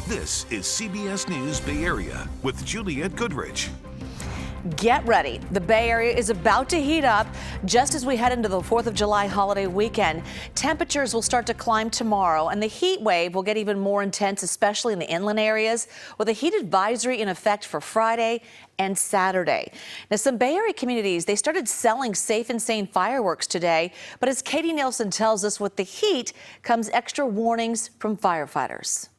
This is CBS News Bay Area with Juliette Goodrich. Get ready. The Bay Area is about to heat up just as we head into the 4th of July holiday weekend. Temperatures will start to climb tomorrow, and the heat wave will get even more intense, especially in the inland areas, with a heat advisory in effect for Friday and Saturday. Now, some Bay Area communities, they started selling safe and sane fireworks today, but as Katie Nielsen tells us, with the heat comes extra warnings from firefighters.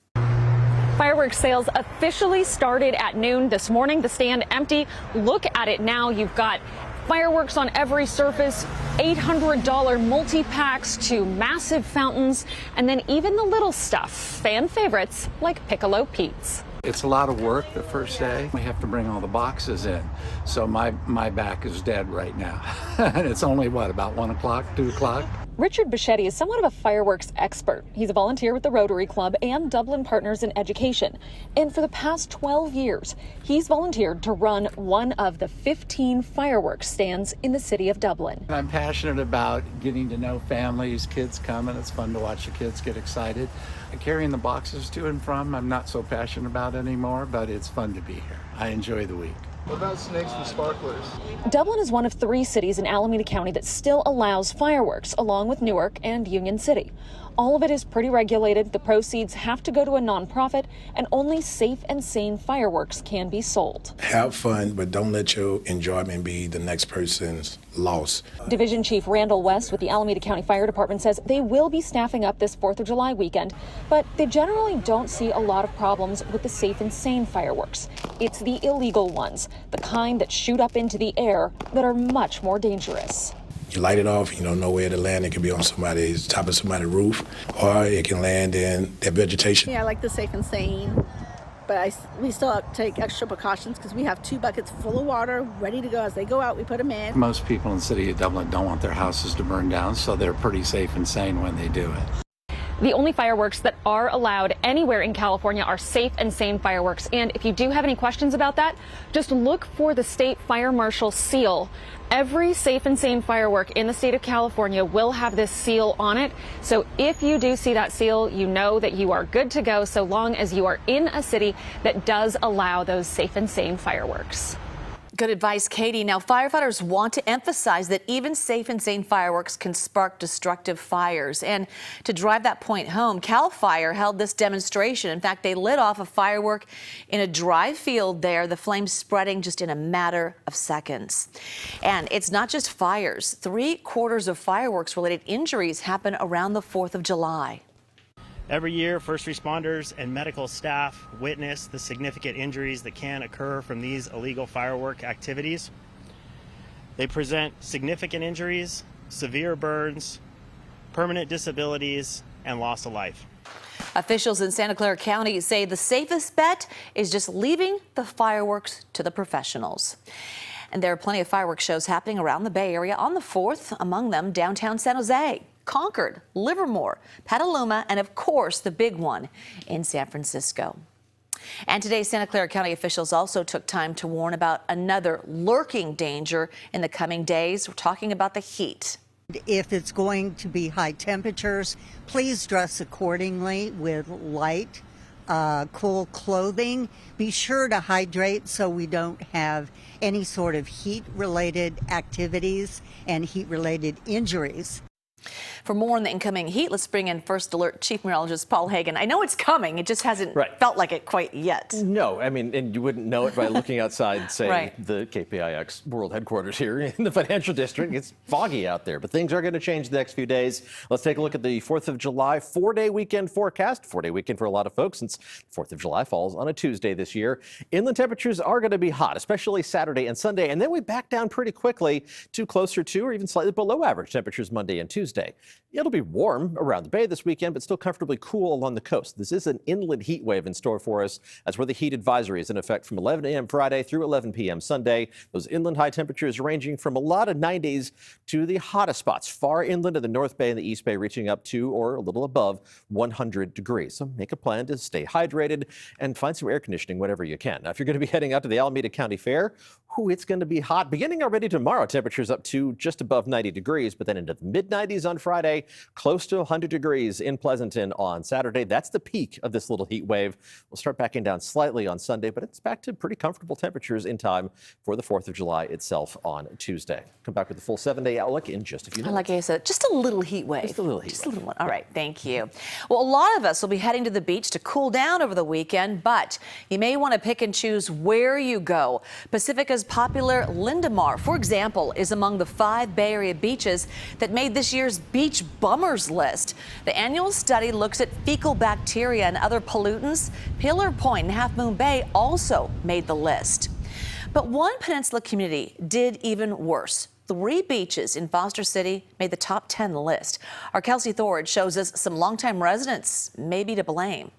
Fireworks sales officially started at noon this morning. The stand empty. Look at it now. You've got fireworks on every surface, $800 multi-packs to massive fountains, and then even the little stuff, fan favorites like Piccolo Pete's. It's a lot of work the first day. We have to bring all the boxes in. So my back is dead right now. And it's only, what, about 1 o'clock, 2 o'clock? Richard Bichetti is somewhat of a fireworks expert. He's a volunteer with the Rotary Club and Dublin Partners in Education. And for the past 12 years, he's volunteered to run one of the 15 fireworks stands in the city of Dublin. I'm passionate about getting to know families, kids coming. It's fun to watch the kids get excited. Carrying the boxes to and from, I'm not so passionate about anymore, but it's fun to be here. I enjoy the week. What about snakes and sparklers? Dublin is one of 3 cities in Alameda County that still allows fireworks, along with Newark and Union City. All of it is pretty regulated. The proceeds have to go to a nonprofit, and only safe and sane fireworks can be sold. Have fun, but don't let your enjoyment be the next person's loss. Division Chief Randall West with the Alameda County Fire Department says they will be staffing up this 4th of July weekend, but they generally don't see a lot of problems with the safe and sane fireworks. It's the illegal ones, the kind that shoot up into the air, that are much more dangerous. You light it off, you don't know where to land. It can be on somebody's top of somebody's roof, or it can land in their vegetation. Yeah, I like the safe and sane, but we still have to take extra precautions because we have 2 buckets full of water ready to go. As they go out, we put them in. Most people in the city of Dublin don't want their houses to burn down, so they're pretty safe and sane when they do it. The only fireworks that are allowed anywhere in California are safe and sane fireworks. And if you do have any questions about that, just look for the state fire marshal seal. Every safe and sane firework in the state of California will have this seal on it. So if you do see that seal, you know that you are good to go so long as you are in a city that does allow those safe and sane fireworks. Good advice, Katie. Now, firefighters want to emphasize that even safe and sane fireworks can spark destructive fires. And to drive that point home, CAL FIRE held this demonstration. In fact, they lit off a firework in a dry field there, the flames spreading just in a matter of seconds. And it's not just fires. 3/4 of fireworks-related injuries happen around the 4th of July. Every year, first responders and medical staff witness the significant injuries that can occur from these illegal firework activities. They present significant injuries, severe burns, permanent disabilities, and loss of life. Officials in Santa Clara County say the safest bet is just leaving the fireworks to the professionals. And there are plenty of fireworks shows happening around the Bay Area on the 4th, among them downtown San Jose, Concord, Livermore, Petaluma, and of course the big one in San Francisco. And today, Santa Clara County officials also took time to warn about another lurking danger in the coming days. We're talking about the heat. If it's going to be high temperatures, please dress accordingly with light, cool clothing. Be sure to hydrate so we don't have any sort of heat-related activities and heat-related injuries. For more on the incoming heat, let's bring in First Alert Chief Meteorologist Paul Hagan. I know it's coming. It just hasn't felt like it quite yet. No, I mean, and you wouldn't know it by looking outside, say, the KPIX world headquarters here in the financial district. It's foggy out there, but things are going to change the next few days. Let's take a look at the 4th of July 4-day weekend forecast. 4-day weekend for a lot of folks since 4th of July falls on a Tuesday this year. Inland temperatures are going to be hot, especially Saturday and Sunday, and then we back down pretty quickly to closer to or even slightly below average temperatures Monday and Tuesday. It'll be warm around the bay this weekend, but still comfortably cool along the coast. This is an inland heat wave in store for us. That's where the heat advisory is in effect from 11 a.m. Friday through 11 p.m. Sunday. Those inland high temperatures ranging from a lot of 90s to the hottest spots far inland in the North Bay and the East Bay, reaching up to or a little above 100 degrees. So make a plan to stay hydrated and find some air conditioning whenever you can. Now, if you're going to be heading out to the Alameda County Fair, it's going to be hot beginning already tomorrow. Temperatures up to just above 90 degrees, but then into the mid-90s 70s on Friday, close to 100 degrees in Pleasanton on Saturday. That's the peak of this little heat wave. We'll start backing down slightly on Sunday, but it's back to pretty comfortable temperatures in time for the 4th of July itself on Tuesday. Come back with the full 7-day outlook in just a few minutes. Like I said, just a little heat wave. Just a little heat wave. Just a little one. All right, thank you. Well, a lot of us will be heading to the beach to cool down over the weekend, but you may want to pick and choose where you go. Pacifica's popular Lindemar, for example, is among the 5 Bay Area beaches that made this year's Beach Bummers list. The annual study looks at fecal bacteria and other pollutants. Pillar Point and Half Moon Bay also made the list. But one peninsula community did even worse. 3 beaches in Foster City made the top 10 list. Our Kelsey Thorne shows us some longtime residents may be to blame.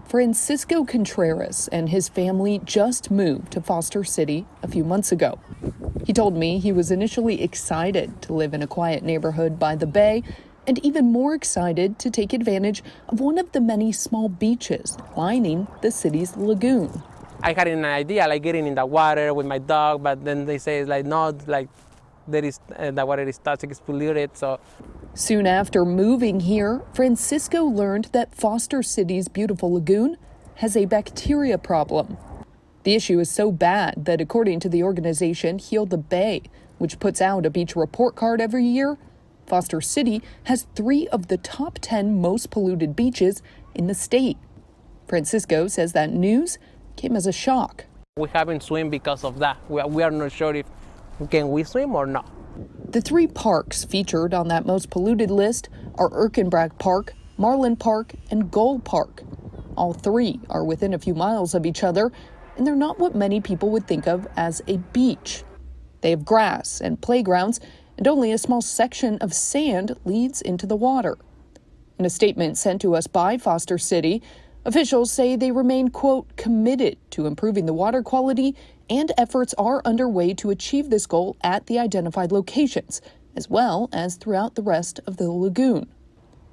Francisco Contreras and his family just moved to Foster City a few months ago. He told me he was initially excited to live in a quiet neighborhood by the bay and even more excited to take advantage of one of the many small beaches lining the city's lagoon. I had an idea like getting in the water with my dog, but then they say like no, like there is the water is toxic, it's polluted. So soon after moving here, Francisco learned that Foster City's beautiful lagoon has a bacteria problem. The issue is so bad that, according to the organization Heal the Bay, which puts out a beach report card every year, Foster City has 3 of the top 10 most polluted beaches in the state. Francisco says that news came as a shock. We haven't swim because of that. We are not sure if can we swim or not. The 3 parks featured on that most polluted list are Erkenbrag Park, Marlin Park, and Gull Park. All 3 are within a few miles of each other, and they're not what many people would think of as a beach. They have grass and playgrounds, and only a small section of sand leads into the water. In a statement sent to us by Foster City, officials say they remain, quote, committed to improving the water quality, and efforts are underway to achieve this goal at the identified locations, as well as throughout the rest of the lagoon.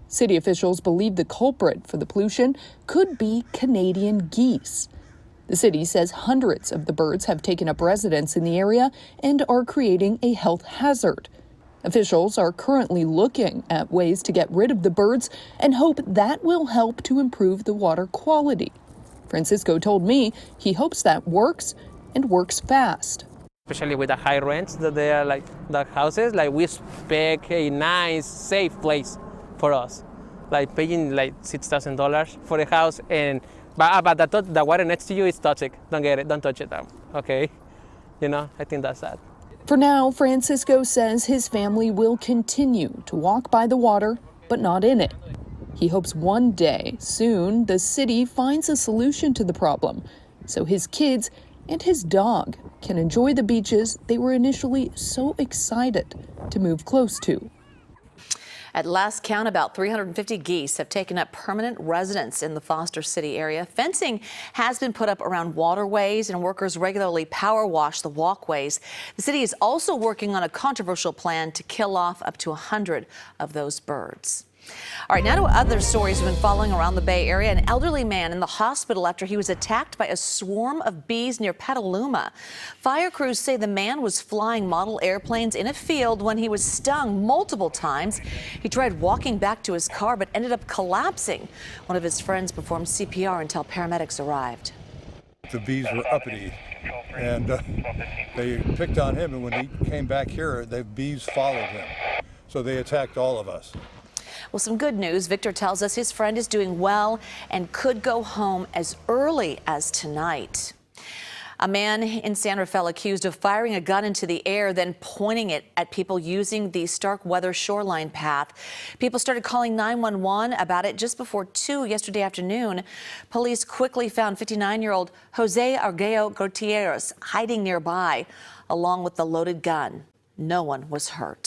City officials believe the culprit for the pollution could be Canadian geese. The city says hundreds of the birds have taken up residence in the area and are creating a health hazard. Officials are currently looking at ways to get rid of the birds and hope that will help to improve the water quality. Francisco told me he hopes that works and works fast. Especially with the high rents that they are like the houses, like we expect a nice, safe place for us. Like paying like $6,000 for a house, and but the water next to you is toxic. Don't get it, don't touch it. Okay, you know, I think that's sad. For now, Francisco says his family will continue to walk by the water, but not in it. He hopes one day, soon, the city finds a solution to the problem, so his kids and his dog can enjoy the beaches they were initially so excited to move close to. At last count, about 350 geese have taken up permanent residence in the Foster City area. Fencing has been put up around waterways, and workers regularly power wash the walkways. The city is also working on a controversial plan to kill off up to 100 of those birds. All right, now to other stories we've been following around the Bay Area. An elderly man in the hospital after he was attacked by a swarm of bees near Petaluma. Fire crews say the man was flying model airplanes in a field when he was stung multiple times. He tried walking back to his car but ended up collapsing. One of his friends performed CPR until paramedics arrived. The bees were uppity, and they picked on him, and when he came back here, the bees followed him. So they attacked all of us. Well, some good news. Victor tells us his friend is doing well and could go home as early as tonight. A man in San Rafael accused of firing a gun into the air, then pointing it at people using the Starkweather shoreline path. People started calling 911 about it just before 2 yesterday afternoon. Police quickly found 59-year-old Jose Arguello Gutierrez hiding nearby, along with the loaded gun. No one was hurt.